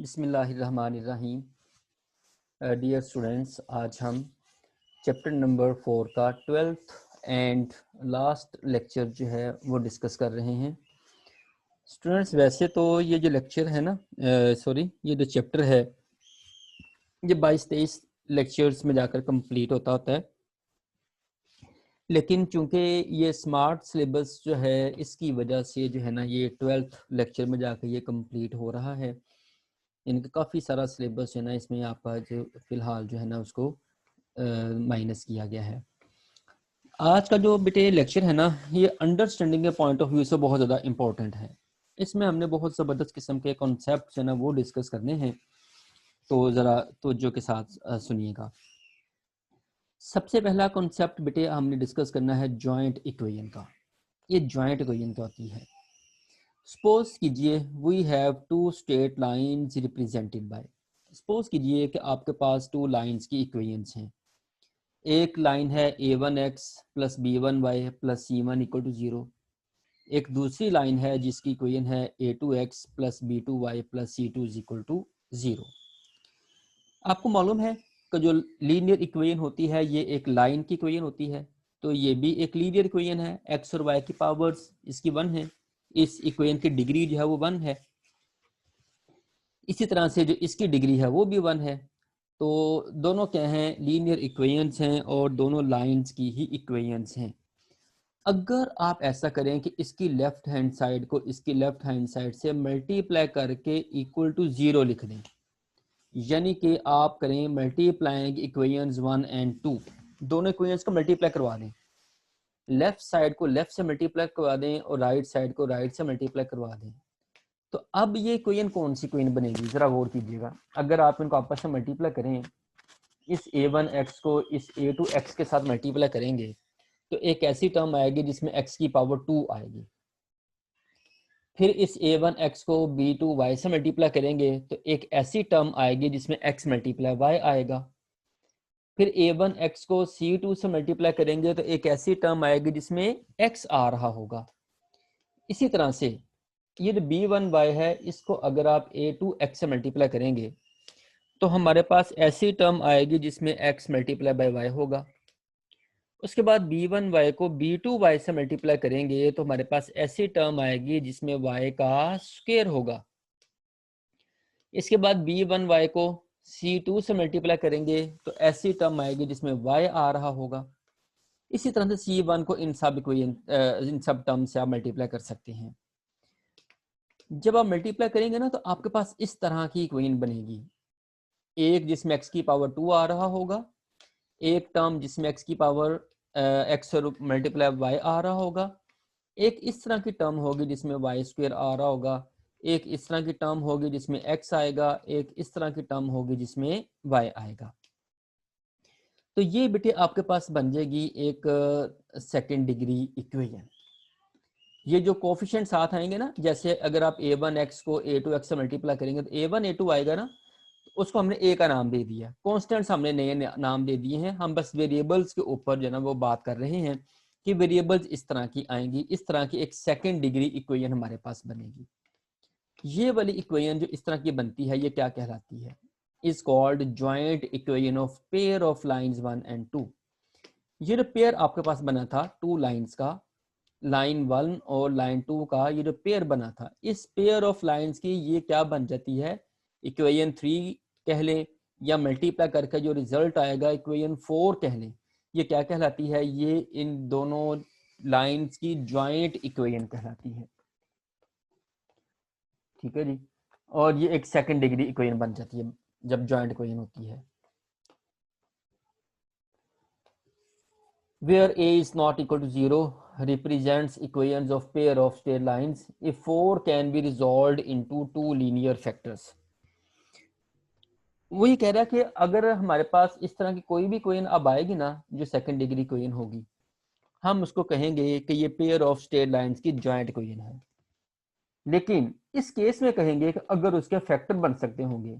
बिस्मिल्लाहिर्रहमानिर्रहीम। Dear students, आज हम चैप्टर नंबर 4 का 12th एंड लास्ट लेक्चर जो है वो डिस्कस कर रहे हैं। स्टूडेंट्स, वैसे तो ये जो लेक्चर है ना, ये जो चैप्टर है ये 22-23 लेक्चर्स में जाकर कंप्लीट होता है, लेकिन चूंकि ये स्मार्ट सिलेबस जो है इसकी वजह से जो है ना ये 12th लेक्चर में जाकर ये कंप्लीट हो रहा है। इनका काफ़ी सारा सिलेबस है ना इसमें आपका जो फ़िलहाल जो है ना उसको माइनस किया गया है। आज का जो बेटे लेक्चर है ना ये अंडरस्टैंडिंग के पॉइंट ऑफ व्यू से बहुत ज़्यादा इम्पोर्टेंट है। इसमें हमने बहुत ज़बरदस्त किस्म के कॉन्सेप्ट है ना वो डिस्कस करने हैं, तो ज़रा तवज्जो के साथ सुनिएगा। सबसे पहला कॉन्सेप्ट बेटे हमने डिस्कस करना है जॉइंट इक्वेशन का। ये जॉइंट इक्वेशन क्या होती है? सपोज कीजिए we have two straight lines represented by, suppose कीजिए कि आपके पास टू लाइंस की इक्वेशंस हैं। एक लाइन है a1x plus b1y plus c1 equal to 0। एक दूसरी लाइन है जिसकी इक्वेशन है a2x plus b2y plus c2 equal to 0। आपको मालूम है कि जो लीनियर इक्वेशन होती है ये एक लाइन की इक्वेशन होती है, तो ये भी एक लीनियर इक्वेशन है। x और y की पावर्स इसकी 1 है, इस इक्वेशन की डिग्री जो है वो 1 है। इसी तरह से जो इसकी डिग्री है वो भी 1 है। तो दोनों क्या हैं? लीनियर इक्वेशंस हैं और दोनों लाइंस की ही इक्वेशंस हैं। अगर आप ऐसा करें कि इसकी लेफ्ट हैंड साइड को इसकी लेफ्ट हैंड साइड से मल्टीप्लाई करके इक्वल टू 0 लिख दें, यानी कि आप करें मल्टीप्लाइंग इक्वेशंस 1 एंड 2, दोनों इक्वेशंस को मल्टीप्लाई करवा दें। लेफ्ट साइड को लेफ्ट से मल्टीप्लाई करवा दें और राइट साइड को राइट से मल्टीप्लाई करवा दें। तो अब ये इक्वेशन कौन सी इक्वेशन बनेगी? जरा गौर कीजिएगा। अगर आप इनको आपस में मल्टीप्लाई करें, इस a1x को इस a2x के साथ मल्टीप्लाई करेंगे तो एक ऐसी टर्म आएगी जिसमें x की पावर 2 आएगी। फिर इस a1x को b2y से मल्टीप्लाई करेंगे तो एक ऐसी टर्म आएगी जिसमें x मल्टीप्लाई y आएगा। फिर a1x को c2 से मल्टीप्लाई करेंगे तो एक ऐसी टर्म आएगी जिसमें x आ रहा होगा। इसी तरह से ये जो b1y है इसको अगर आप a2x से मल्टीप्लाई करेंगे तो हमारे पास ऐसी टर्म आएगी जिसमें x मल्टीप्लाई बाय y होगा। उसके बाद b1y को b2y से मल्टीप्लाई करेंगे तो हमारे पास ऐसी टर्म आएगी जिसमें y का स्क्वायर होगा। इसके बाद b1y को c2 से मल्टीप्लाई करेंगे तो ऐसी टर्म आएगी जिसमें y आ रहा होगा। इसी तरह से c1 को इन सब टर्म से आप मल्टीप्लाई कर सकते हैं। जब आप मल्टीप्लाई करेंगे ना तो आपके पास इस तरह की इक्वेशन बनेगी, एक जिसमें x की पावर 2 आ रहा होगा, एक टर्म जिसमें x की पावर x मल्टीप्लाई y आ रहा होगा, एक इस तरह की टर्म होगी जिसमें y स्क्वायर आ रहा होगा, एक इस तरह की टर्म होगी जिसमें x आएगा, एक इस तरह की टर्म होगी जिसमें y आएगा। तो ये बेटे आपके पास बन जाएगी एक सेकेंड डिग्री इक्वेशन। ये जो कोफिशिएंट साथ आएंगे ना, जैसे अगर आप a1x को a2x से मल्टीप्लाई करेंगे तो a1 a2 आएगा ना, उसको हमने ए का नाम दे दिया। कॉन्स्टेंट्स हमने नए नाम दे दिए हैं। हम बस वेरिएबल्स के ऊपर जो है ना वो बात कर रहे हैं कि वेरिएबल्स इस तरह की आएंगी, इस तरह की एक सेकंड डिग्री इक्वेशन हमारे पास बनेगी। ये वाली इक्वेशन जो इस तरह की बनती है ये क्या कहलाती है? Is called joint equation of pair of lines 1 and 2। ये जो पेयर आपके पास बना था टू लाइंस का, लाइन 1 और लाइन 2 का, ये जो पेयर बना था, इस पेयर ऑफ लाइंस की ये क्या बन जाती है? इक्वेशन 3 कह लें, या मल्टीप्लाई करके जो रिजल्ट आएगा इक्वेशन 4 कह लें। ये क्या कहलाती है? ये इन दोनों लाइंस की जॉइंट इक्वेशन कहलाती है। ठीक है जी। और ये एक सेकंड डिग्री इक्वेशन बन जाती है जब जॉइंट इक्वेशन होती है। Where a is not equal to 0 represents equations of pair of straight lines if 4 can be resolved into two linear factors। वही कह रहा है कि अगर हमारे पास इस तरह की कोई भी इक्वेशन अब आएगी ना जो सेकंड डिग्री इक्वेशन होगी, हम उसको कहेंगे कि ये पेयर ऑफ स्ट्रेट लाइंस की जॉइंट इक्वेशन है। लेकिन इस केस में कहेंगे कि अगर उसके फैक्टर बन सकते होंगे,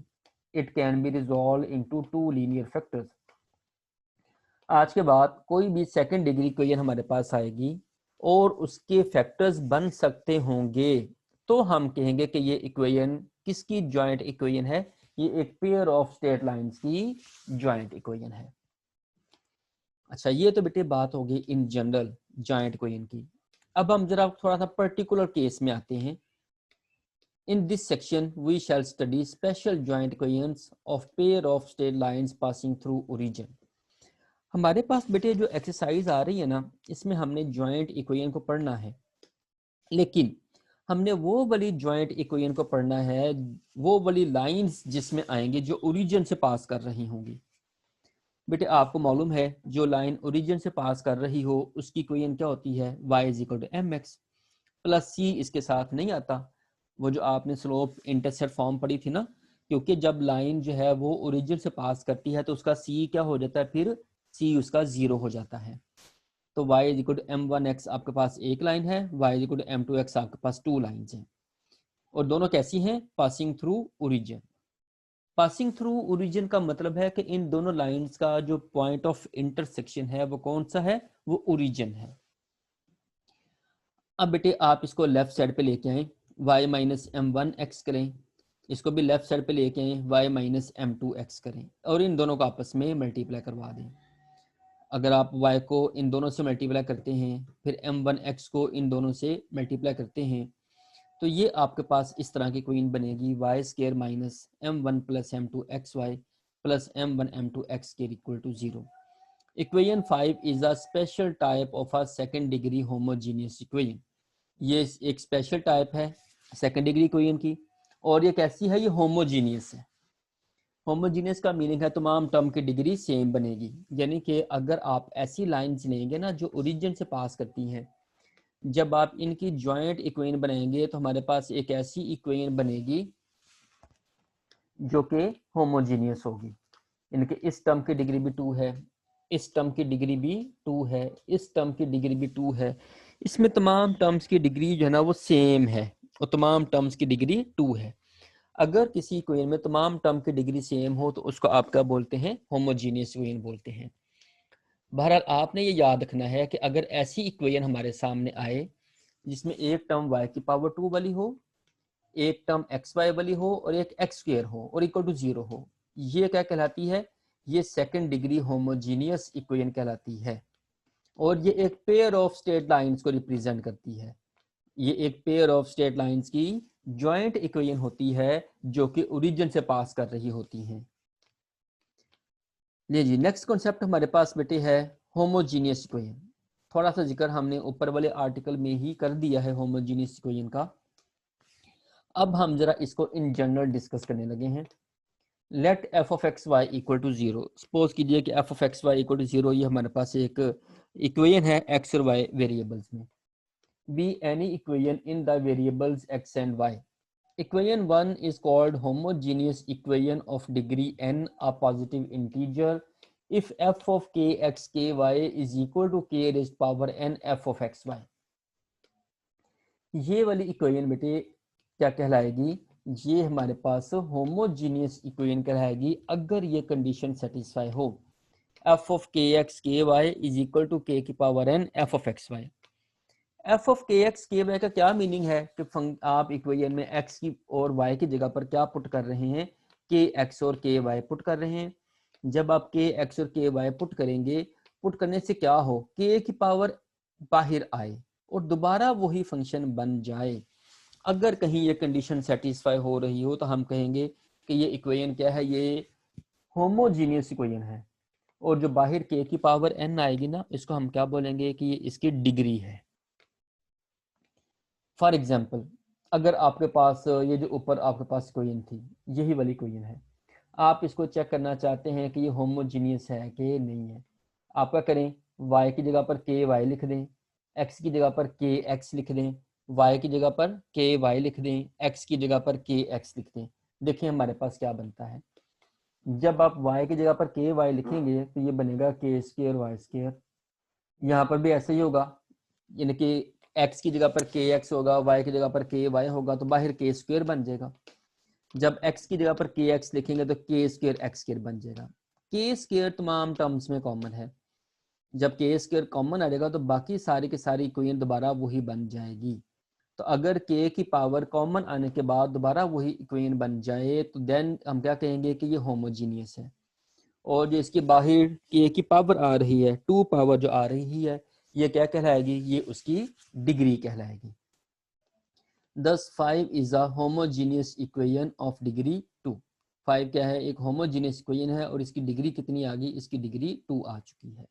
it can be resolve into two linear factors. आज के बाद कोई भी सेकंड डिग्री इक्वेशन हमारे पास आएगी और उसके फैक्टर्स बन सकते होंगे तो हम कहेंगे कि ये इक्वेशन किसकी जॉइंट इक्वेशन है? ये एक पेयर ऑफ स्ट्रेट लाइंस की जॉइंट इक्वेशन है। अच्छा, ये तो बेटे बात हो गई इन जनरल जॉइंट इक्वेशन की। अब हम जरा थोड़ा सा पर्टिकुलर केस में आते हैं। In this section, we shall study special joint equations of pair of straight lines passing through origin. हमारे पास बेटे जो एक्सरसाइज आ रही है ना, इसमें हमने जॉइंट इक्वेशन को पढ़ना है, लेकिन हमने वो वाली जॉइंट इक्वेशन को पढ़ना है, वो वाली लाइंस जिसमें आएंगे जो ओरिजिन से पास कर रही होंगी। बेटे आपको मालूम है जो लाइन ओरिजिन से पास कर रही हो उसकी इक्वेशन क्या होती है? y = mx प्लस c इसके साथ नहीं आता। वो जो आपने स्लोप इंटरसेप्ट फॉर्म पढ़ी थी ना, क्योंकि जब लाइन जो है वो ओरिजिन से पास करती है तो उसका c क्या हो जाता है? फिर c उसका 0 हो जाता है। तो y = m1x आपके पास एक लाइन है, y = m2x आपके पास 2 लाइन्स हैं, और दोनों कैसी हैं? Passing through origin. Passing through origin का मतलब है कि इन दोनों लाइंस का जो पॉइंट ऑफ इंटरसेक्शन है वो कौन सा है? वो ओरिजिन है। अब बेटे आप इसको लेफ्ट साइड पे लेके आए, y - m1x करें, इसको भी लेफ्ट साइड पे लेके आए, y - m2x करें, और इन दोनों को आपस में मल्टीप्लाई करवा दें। अगर आप y को इन दोनों से मल्टीप्लाई करते हैं, फिर m1x को इन दोनों से मल्टीप्लाई करते हैं, तो ये आपके पास इस तरह की क्वीन बनेगी y² - m1 + m2xy plus m1 m2x = 0। Equation 5 is a special type of a second degree homogeneous equation. ये एक स्पेशल टाइप है सेकंड डिग्री इक्वेशन की, और ये कैसी है? ये होमोजीनियस है। होमोजीनियस का मीनिंग है तमाम टर्म की डिग्री सेम बनेगी, यानी कि अगर आप ऐसी लाइंस लेंगे ना जो ओरिजिन से पास करती हैं, जब आप इनकी जॉइंट इक्वेशन बनाएंगे तो हमारे पास एक ऐसी इक्वेशन बनेगी जो कि होमोजीनियस होगी। यानी कि इस टर्म की डिग्री भी 2 है, इस टर्म की डिग्री भी 2 है, इस टर्म की डिग्री भी 2 है, इसमें तमाम टर्म्स की डिग्री जो है ना वो सेम है, और तमाम टर्म्स की डिग्री 2 है। अगर किसी इक्वेशन में तमाम टर्म की डिग्री सेम हो तो उसको आप क्या बोलते हैं? होमोजीनियस इक्वेशन बोलते हैं। बहरहाल आपने ये याद रखना है कि अगर ऐसी इक्वेशन हमारे सामने आए जिसमें एक टर्म y⁴ वाली हो, एक टर्म xy वाली हो, और एक x² हो और इक्वल टू 0 हो, ये क्या कहलाती है? ये सेकंड डिग्री होमोजीनियस इक्वेशन कहलाती है, और ये एक पेयर ऑफ स्ट्रेट लाइंस को रिप्रेजेंट करती है। ये एक पेयर ऑफ स्ट्रेट लाइंस की जॉइंट इक्वेशन होती है जो कि ओरिजिन से पास कर रही होती हैं। ले जी, नेक्स्ट कॉन्सेप्ट हमारे पास बेटे है होमोजीनियस इक्वेशन। थोड़ा सा जिक्र हमने ऊपर वाले आर्टिकल में ही कर दिया है होमोजीनियस इक्वेशन का। अब हम जरा इसको इन जनरल डिस्कस करने लगे हैं। Late f(x, y) = 0। सपोज कीजिए कि f(x, y) = 0 ये हमारे पास एक इक्वेशन है x और y वेरिएबल्स में। Be any equation in the variables x and y. Equation 1 is called homogeneous equation of degree n, a positive integer, if f of k x k y is equal to k raised power n f of x y. ये वाली equation बेटे क्या कहलाएगी? ये हमारे पास homogeneous equation कहलाएगी अगर ये कंडीशन सेटिस्फाई हो, f of k x k y is equal to k की power n f of x y. f of k x k y का क्या मीनिंग है कि आप इक्वेशन में x की और y की जगह पर क्या पुट कर रहे हैं? k x और k y पुट कर रहे हैं। जब आप k x और k y पुट करेंगे, पुट करने से क्या हो? k की पावर बाहर आए और दोबारा वही फंक्शन बन जाए। अगर कहीं ये कंडीशन सेटिस्फाई हो रही हो तो हम कहेंगे कि ये इक्वेशन क्या है? ये होमोजीनियस इक्वेशन है, और जो बाहर k की पावर n आएगी ना, इसको हम क्या बोलेंगे कि ये इसकी डिग्री है। फॉर एग्जाम्पल, अगर आपके पास ये जो ऊपर आपके पास इक्वेशन थी, यही वाली इक्वेशन है, आप इसको चेक करना चाहते हैं कि ये होमोजीनियस है कि नहीं है। आप क्या करें? y की जगह पर के वाई लिख दें, x की जगह पर के एक्स लिख दें, y की जगह पर के वाई लिख दें, x की जगह पर के एक्स लिख दें। देखिए हमारे पास क्या बनता है। जब आप y की जगह पर के वाई लिखेंगे तो ये बनेगा k² y²। यहाँ पर भी ऐसे ही होगा, यानी कि x की जगह पर के एक्स होगा, y की जगह पर के वाई होगा, तो बाहर k² बन जाएगा। जब x की जगह पर के एक्स लिखेंगे तो k² x² बन जाएगा। k² तमाम टर्म्स में कॉमन है। जब k² कॉमन आ जाएगा तो बाकी सारी की सारी इक्वेशन दोबारा वही बन जाएगी। तो अगर के की पावर कॉमन आने के बाद दोबारा वही इक्वेशन बन जाए तो देन हम क्या कहेंगे कि ये होमोजीनियस है। और जो इसके बाहर के की पावर आ रही है, 2 पावर जो आ रही है, ये क्या कहलाएगी, ये उसकी डिग्री कहलाएगी। Thus 5 is a homogeneous equation of degree 2। 5 क्या है, एक homogeneous equation है और इसकी डिग्री कितनी आ गई, इसकी डिग्री 2 आ चुकी है।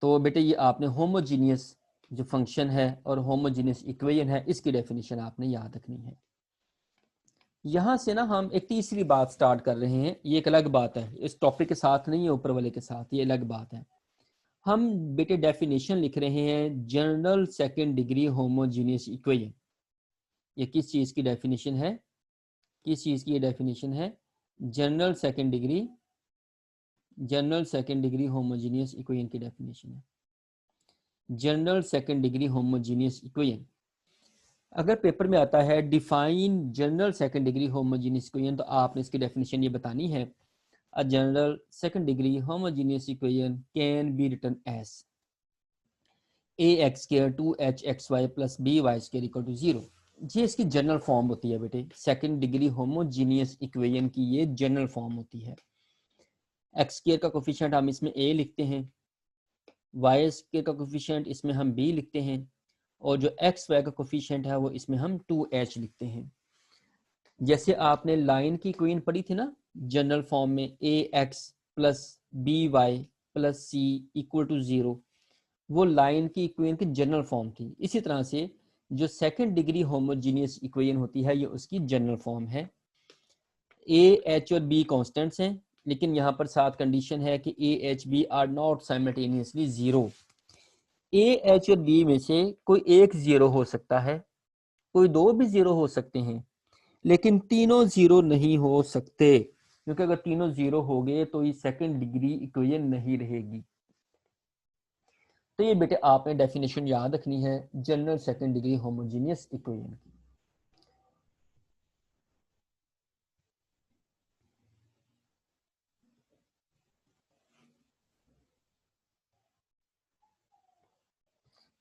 तो बेटे ये आपने homogeneous जो फंक्शन है और homogeneous equation है, इसकी डेफिनेशन आपने याद रखनी है। यहां से ना हम एक तीसरी बात स्टार्ट कर रहे हैं, ये एक अलग बात है, इस टॉपिक के साथ नहीं है, ऊपर वाले के साथ, ये अलग बात है। हम बेटे डेफिनेशन लिख रहे हैं general second degree homogeneous equation. ये किस चीज की डेफिनेशन है, किस चीज की ये डेफिनेशन है, general second degree homogeneous equation की डेफिनेशन है। General second degree homogeneous equation अगर पेपर में आता है define general second degree homogeneous equation, तो आपने इसकी डेफिनेशन ये बतानी है, a general second degree homogeneous equation can be written as ax² 2hxy plus by² equal to 0। ये इसकी जनरल फॉर्म होती है बेटे, सेकंड डिग्री होमोजीनियस इक्वेशन की ये जनरल फॉर्म होती है। x² का कोफिशिएंट हम इसमें a लिखते हैं, y² का कोफिशिएंट इसमें हम b लिखते हैं, और जो xy का कोफिशिएंट है वो इसमें हम 2h लिखते हैं। जैसे आपने लाइन की इक्वेशन पढ़ी थी ना जनरल फॉर्म में, ax plus by plus c equal to 0, वो लाइन की इक्वेशन की जनरल फॉर्म थी। इसी तरह से जो सेकंड डिग्री होमोजीनियस इक्वेशन होती है, ये उसकी जनरल फॉर्म है। a h और b कांस्टेंट्स हैं, लेकिन यहाँ पर साथ कंडीशन है कि a h b are not simultaneously zero. a h और b में से कोई एक जीरो हो सकता है, कोई दो भी जीरो हो सकते हैं, लेकिन तीनों जीरो नहीं हो सकते, क्योंकि अगर तीनों जीरो हो गए तो ये सेकंड डिग्री इक्वेशन नहीं रहेगी। तो ये बेटे आपने डेफिनेशन याद रखनी है general second degree homogeneous equation की।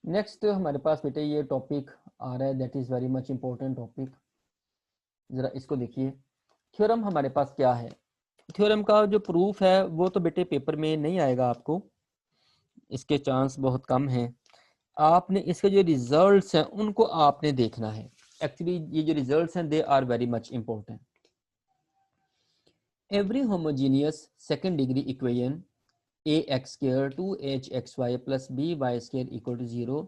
नेक्स्ट हमारे पास बेटे ये टॉपिक आ रहा है, that is very much important topic. जरा इसको देखिए, थ्योरम हमारे पास क्या है। थ्योरम का जो प्रूफ है वो तो बेटे पेपर में नहीं आएगा आपको, इसके चांस बहुत कम हैं। आपने इसके जो रिजल्ट्स हैं उनको आपने देखना है। एक्चुअली ये जो रिजल्ट्स हैं they are very much important. Every homogeneous second degree equation ax² 2hxy plus by² equal to 0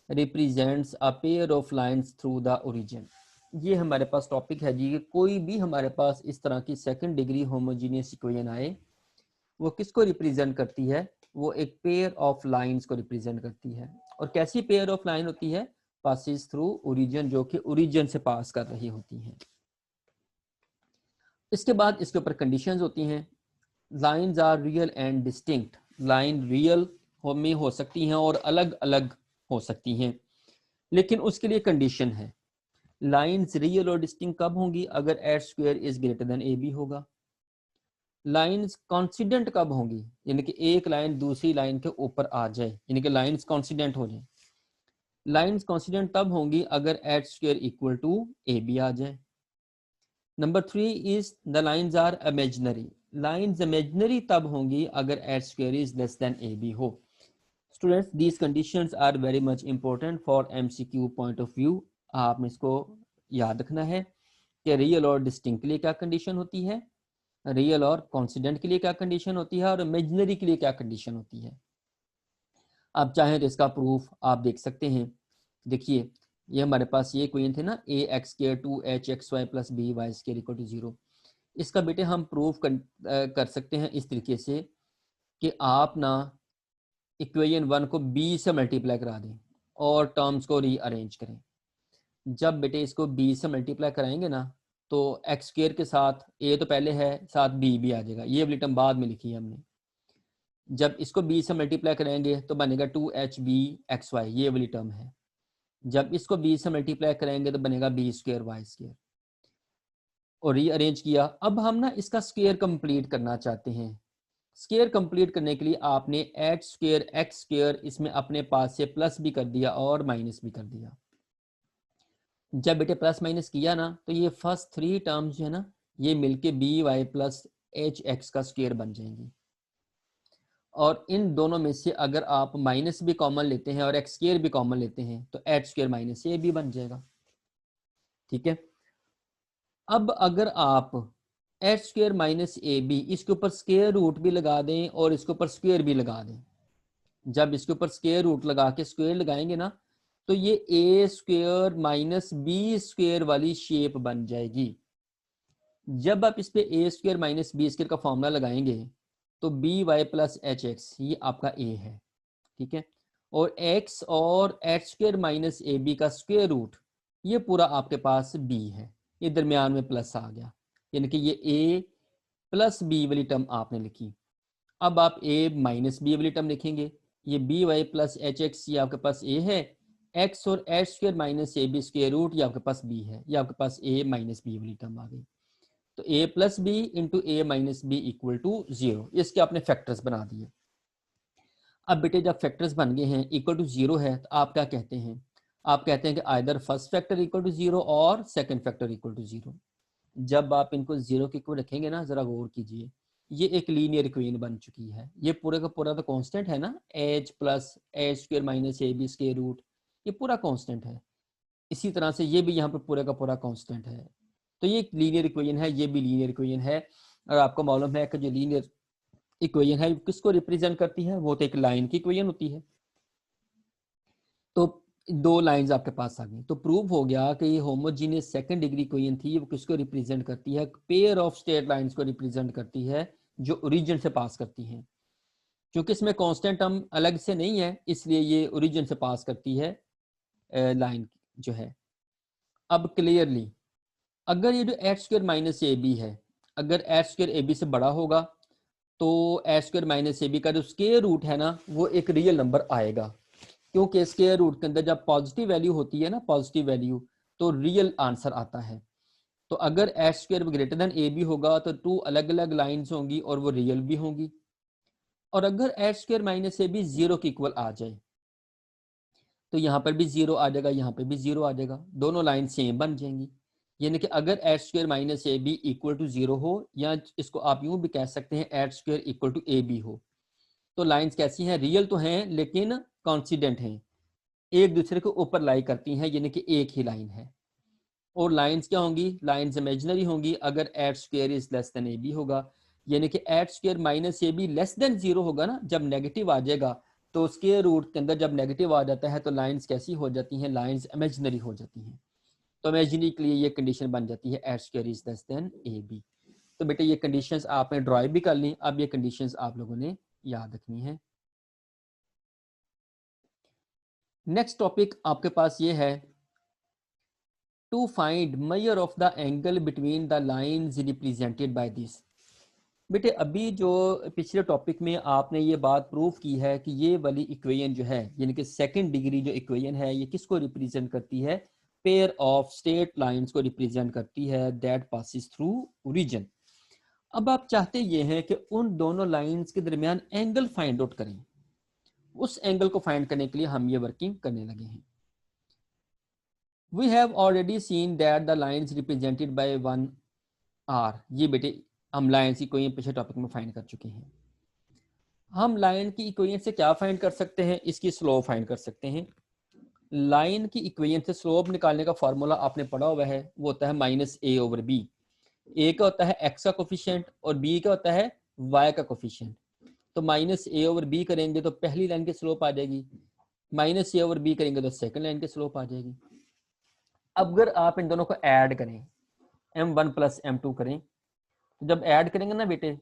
represents a pair of lines through the origin। ये हमारे पास टॉपिक है जी, कोई भी हमारे पास इस तरह की सेकंड डिग्री होमोजीनियस इक्वेशन आए, वो किसको रिप्रेजेंट करती है, वो एक पेयर ऑफ लाइंस को रिप्रेजेंट करती है। और कैसी पेयर ऑफ लाइन होती है, पासिस थ्रू ओरिजिन, जो कि ओरिजिन से पास कर रही होती हैं। इसके बाद इसके ऊपर कंडीशंस होती हैं। Lines are real and distinct, line real में हो सकती हैं और अलग अलग हो सकती हैं, लेकिन उसके लिए कंडीशन है। लाइन्स रियल और डिस्टिंक्ट कब होंगी, अगर h² is greater than ab होगा। लाइन्स कॉन्सिडेंट कब होंगी, यानी कि एक लाइन दूसरी लाइन के ऊपर आ जाए, यानी कि लाइन्स कॉन्सिडेंट हो जाए। लाइन्स कॉन्सिडेंट तब होंगी अगर h² इक्वल टू ab आ जाए। Number 3 is the lines are imaginary, lines imaginary तब होंगी अगर h² is less than ab हो। Students these conditions are very much important for MCQ point of view. आपने इसको याद रखना है कि रियल और डिस्टिंक्ट के लिए क्या कंडीशन होती है, रियल और कॉन्सिडेंट के लिए क्या कंडीशन होती है, और इमेजिनरी के लिए क्या कंडीशन होती है। आप चाहें तो इसका प्रूफ आप देख सकते हैं। देखिए ये हमारे पास ये क्वेश्चन थे ना, ax² 2hxy plus by² equal to 0। इसका बेटे हम प्रूफ कर सकते हैं इस तरीके से कि आप ना इक्वेशन 1 को b से मल्टीप्लाई करा दें और टर्म्स को रीअरेंज करें। जब बेटे इसको b से मल्टीप्लाई कराएंगे ना, तो x² के साथ a तो पहले है, साथ b भी आ जाएगा, ये वाली टर्म बाद में लिखी है हमने। जब इसको b से मल्टीप्लाई करेंगे तो बनेगा 2hbxy, ये वाली टर्म है। जब इसको b से मल्टीप्लाई करेंगे तो बनेगा b² y², और रीअरेंज किया। अब हम ना इसका स्क्वायर कंप्लीट करना चाहते हैं, स्क्वायर कंप्लीट करने के लिए आपने एच स्क्वायर एक्स स्क्वायर इसमें अपने पास से प्लस भी कर दिया और माइनस भी कर दिया। जब बेटे प्लस माइनस किया ना तो ये फर्स्ट थ्री टर्म्स जो है ना ये मिलके B Y plus H X का स्क्वायर बन जाएंगी। और इन दोनों में से अगर आप माइनस भी कॉमन लेते हैं और एक्स स्क्वायर भी कॉमन लेते हैं तो एच स्क्वायर माइनस ए भी बन जाएगा। ठीक है, अब अगर आप H square minus A B इसके ऊपर स्क्वायर रूट भी लगा दें और इसके ऊपर स्क्वायर भी लगा दें, जब इसके ऊपर स्क्वायर रूट लगा के स्क्वायर लगाएंगे ना तो ये A square minus B square वाली शेप बन जाएगी। जब आप इस पे A square minus B square का फॉर्मूला लगाएंगे तो B Y plus H X ये आपका ए है। ठीक है, और एक्स और H square minus A B का स्क्वायर रूट ये पूरा आपके पास बी है, ये दरमियान में प्लस आ गया, यानी कि ये ए प्लस बी वाली टर्म आपने लिखी। अब आप ए माइनस बी वाली टर्म लिखेंगे, ये B Y plus H X ये आपके पास ए है, एक्स और H square minus A B square root ये आपके पास बी है, ये आपके पास ए माइनस बी वाली टर्म आ गई। तो A plus B into A minus B equal to 0, इसके आपने फैक्टर्स बना दिए। अब बेटे जब फैक्टर्स बन गए हैं इक्वल टू 0 है तो आप क्या कहते हैं, आप कहते हैं कि either first factor equal to 0 और सेकंड फैक्टर इक्वल टू 0। जब आप इनको 0 के इक्वल रखेंगे ना, जरा गौर कीजिए, ये एक लीनियर इक्वेशन बन चुकी है। ये पूरे का पूरा तो कांस्टेंट है ना, H plus H square minus A B square root, ये पूरा कांस्टेंट है। इसी तरह से ये भी यहाँ पे पूरे का पूरा कांस्टेंट है। तो ये लीनियर इक्वेशन है, ये भी लीनियर इक्वेशन है। और आपको मालूम है कि जो लीनियर इक्वेशन है किसको रिप्रेजेंट करती है, वो तो एक लाइन की इक्वेशन होती है। तो दो लाइंस आपके पास आ गई, तो प्रूव हो गया कि ये होमोजीनियस सेकंड डिग्री इक्वेशन थी, वो किसको रिप्रेजेंट करती है, पेयर ऑफ स्ट्रेट लाइंस को रिप्रेजेंट करती है जो ओरिजिन से पास करती हैं। क्योंकि इसमें कांस्टेंट टर्म अलग से नहीं है इसलिए ये ओरिजिन से पास करती है लाइन जो है। अब क्लियरली अगर ये जो H square minus A B है, अगर एच स्क्वायर ए बी से बड़ा होगा तो H square minus A B का जो स्क्वायर रूट है ना वो एक रियल नंबर आएगा, क्योंकि स्क्वायर रूट के अंदर जब पॉजिटिव वैल्यू होती है ना, पॉजिटिव वैल्यू, तो रियल आंसर आता है। तो अगर H square greater than A B होगा तो टू अलग अलग लाइंस होंगी और वो रियल भी होंगी। और अगर H square minus A B 0 के इक्वल आ जाए तो यहाँ पर भी 0 आ जाएगा, यहाँ पर भी 0 आ जाएगा, दोनों लाइन सेम बन जाएंगी। यानी कि अगर H square minus A B equal to 0 हो, या इसको आप यूं भी कह सकते हैं H square equal to A B हो, तो लाइंस कैसी हैं, रियल तो हैं लेकिन कॉन्सिडेंट हैं, एक दूसरे के ऊपर लाई करती हैं, यानी कि एक ही लाइन है। और लाइंस क्या होंगी, लाइंस इमेजिनरी होंगी अगर H square is less than A B होगा, यानी कि H square minus A B less than 0 होगा ना, जब नेगेटिव आ जाएगा तो स्क्वायर रूट के अंदर जब नेगेटिव आ जाता है तो लाइंस कैसी हो जाती हैं, लाइंस इमेजिनरी हो जाती हैं। तो इमेजिनरी के लिए ये कंडीशन बन जाती है H square is less than A B. तो बेटे ये कंडीशंस आपने ड्राइव भी कर ली, अब ये कंडीशंस आप लोगों ने याद रखनी है। नेक्स्ट टॉपिक आपके पास ये है, to find measure of the angle between the lines represented by this. बेटे अभी जो पिछले टॉपिक में आपने ये बात प्रूव की है कि ये वाली इक्वेशन जो है, यानी कि सेकंड डिग्री जो इक्वेशन है, ये किसको रिप्रेजेंट करती है, पेयर ऑफ स्ट्रेट लाइंस को रिप्रेजेंट करती है दैट पासिस थ्रू ओरिजिन। अब आप चाहते ये हैं कि उन दोनों लाइंस के दरमियान एंगल फाइंड आउट करें, उस एंगल को फाइंड करने के लिए हम ये वर्किंग करने लगे हैं। We have already seen that the lines represented by 1 are, ये बेटे हम लाइन की कोई पिछले टॉपिक में फाइंड कर चुके हैं। हम लाइन की इक्वेशन से क्या फाइंड कर सकते हैं, इसकी स्लोप फाइंड कर सकते हैं। लाइन की इक्वेशन से स्लोप निकालने का फॉर्मूला आपने पढ़ा हुआ है, वो होता है माइनस ए ओवर बी। ए का होता है एक्स का कोफिशिएंट और बी का होता है वाई का कोफिशिएंट। तो माइनस ए ओवर बी करेंगे तो पहली लाइन की स्लोप आ जाएगी, माइनस ए ओवर बी करेंगे तो सेकंड लाइन की स्लोप आ जाएगी। अगर आप इन दोनों को ऐड करें, m1 प्लस m2 करें, तो जब ऐड करेंगे ना बेटे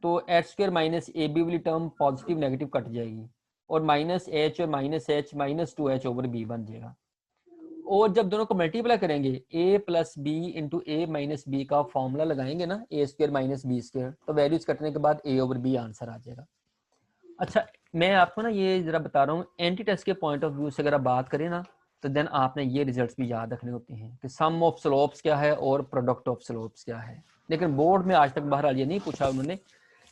तो H square minus A B वाली टर्म पॉजिटिव नेगेटिव कट जाएगी और माइनस एच और minus H minus 2h over B बन जाएगा। और जब दोनों को मल्टीप्लाई करेंगे a plus B into A minus B का फॉर्मूला लगाएंगे ना, A square minus B square, तो वैल्यूज कटने के बाद a ओवर बी आंसर आ जाएगा। अच्छा मैं आपको ना ये जरा बता रहा हूँ, एंटी टेस्ट के पॉइंट ऑफ व्यू से अगर आप बात करें ना तो देन आपने ये रिजल्ट्स भी याद रखने होते हैं कि सम ऑफ स्लोप्स क्या है और प्रोडक्ट ऑफ स्लोप्स क्या है। लेकिन बोर्ड में आज तक बहरहाल ये नहीं पूछा उन्होंने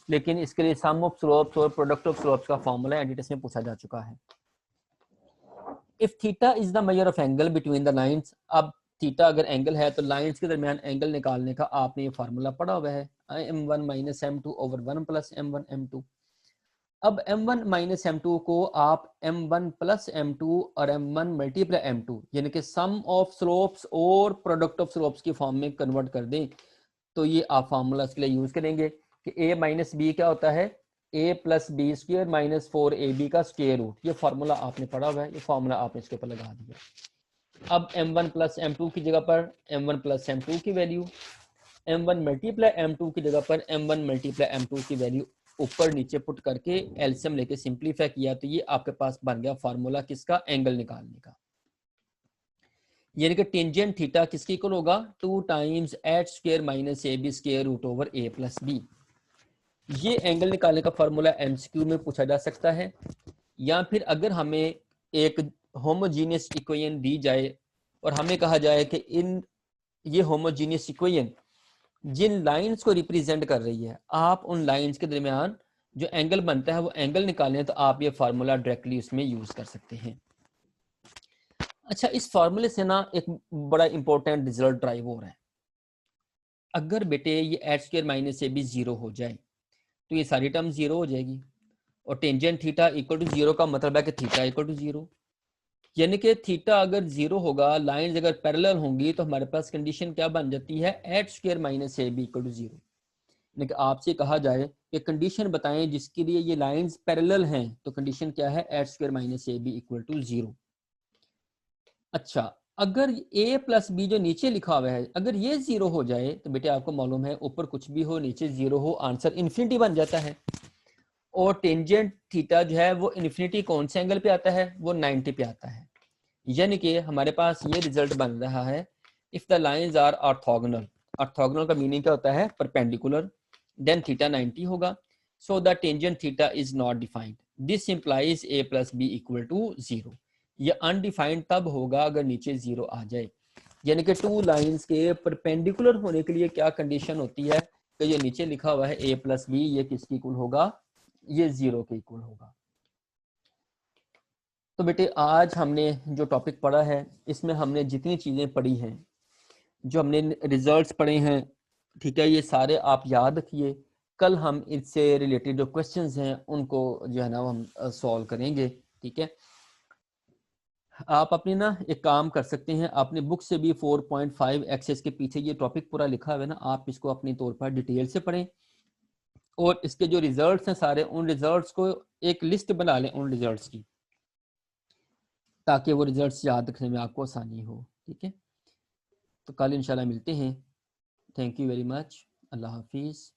लेकिन इसके लिए सम ऑफ स्लोप्स और प्रोडक्ट ऑफ स्लोप्स का फॉर्मूला एडिटस में पूछा जा चुका है। If theta is the measure of angle between the lines, अब थीटा अगर एंगल है तो लाइंस के दरमियान एंगल निकालने का आपने ये फार्मूला पढ़ा हुआ है, m1 minus m2 over 1 plus m1 m2। अब m1 माइनस m2 को आप m1 प्लस m2 और m1 मल्टीप्लाई m2 यानी कि सम ऑफ स्लोप्स और प्रोडक्ट ऑफ स्लोप्स की फॉर्म में कन्वर्ट कर दें, तो ये आप फार्मूला इसके लिए यूज करेंगे कि a माइनस बी क्या होता है, a plus B square minus 4ab का स्क्वायर रूट। ये फार्मूला आपने पढ़ा हुआ है, ये फार्मूला आपने इसके ऊपर लगा दिया। अब m1 प्लस m2 की जगह पर m1 प्लस m2 की वैल्यू, m1 मल्टीप्लाई m2 की जगह पर m1 मल्टीप्लाई m2 की वैल्यू ऊपर नीचे पुट करके एलसीएम लेके सिंपलीफाई किया, तो ये आपके पास बन गया फार्मूला किसका, एंगल निकालने का। यानी कि टेंजेंट थीटा किसके इक्वल होगा, 2 times H square minus A B square root over A plus B. ये एंगल निकालने का फार्मूला एमसीक्यू में पूछा जा सकता है, या फिर अगर हमें एक होमोजीनियस इक्वेशन दी जाए और हमें कहा जाए कि इन ये होमोजीनियस इक्वेशन जिन लाइंस को रिप्रेजेंट कर रही है, आप उन लाइंस के दरमियान जो एंगल बनता है वो एंगल निकालें, तो आप ये फार्मूला डायरेक्टली उसमें यूज कर सकते हैं। अच्छा, इस फार्मूले से ना एक बड़ा इंपॉर्टेंट रिजल्ट ड्राइव हो रहा है। अगर बेटे ये H square minus A B zero हो जाए तो ये सारी टर्म जीरो हो जाएगी, और tangent theta equal to zero का मतलब है कि थीटा इक्वल टू जीरो। यानी कि थीटा अगर जीरो होगा, लाइंस अगर पैरेलल होंगी, तो हमारे पास कंडीशन क्या बन जाती है, H square minus A B equal to zero. यानी कि आपसे कहा जाए कि कंडीशन बताएं जिसके लिए ये लाइंस पैरेलल हैं, तो कंडीशन क्या है, H square minus A B equal to zero. अच्छा, अगर a प्लस बी जो नीचे लिखा हुआ है अगर ये जीरो हो जाए, तो बेटे आपको मालूम है ऊपर कुछ भी हो नीचे जीरो हो, आंसर इन्फिनिटी बन जाता है। और टेंजेंट थीटा जो है वो इन्फिनिटी कौन से एंगल पे आता है, वो 90 पे आता है। यानी कि हमारे पास ये रिजल्ट बन रहा है, if the lines are orthogonal. Orthogonal का मीनिंग क्या होता है, परपेंडिकुलर, देन थीटा 90 होगा। So the tangent theta is not defined, this implies a plus B equal to zero. ये अनडिफाइंड तब होगा अगर नीचे जीरो आ जाए। यानी कि टू लाइंस के परपेंडिकुलर होने के लिए क्या कंडीशन होती है कि ये नीचे लिखा हुआ है a प्लस बी, ये किसके इक्वल होगा, ये जीरो के इक्वल होगा। तो बेटे आज हमने जो टॉपिक पढ़ा है इसमें हमने जितनी चीज़ें पढ़ी हैं, जो हमने रिजल्ट्स पढ़े हैं, ठीक है, ये सारे आप याद रखिए। कल हम इससे रिलेटेड जो क्वेश्चंस हैं उनको जो है ना हम सॉल्व करेंगे। ठीक है, आप अपनी ना एक काम कर सकते हैं, अपने बुक से भी 4.5 एक्सेस के पीछे ये टॉपिक पूरा लिखा हुआ है ना, आप इसको अपने तौर पर डिटेल से पढ़ें, और इसके जो रिजल्ट्स हैं सारे, उन रिजल्ट्स को एक लिस्ट बना लें उन रिजल्ट्स की, ताकि वो रिजल्ट्स याद रखने में आपको आसानी हो। ठीक है, तो कल इंशाल्लाह मिलते हैं। Thank you very much. अल्लाह हाफिज़।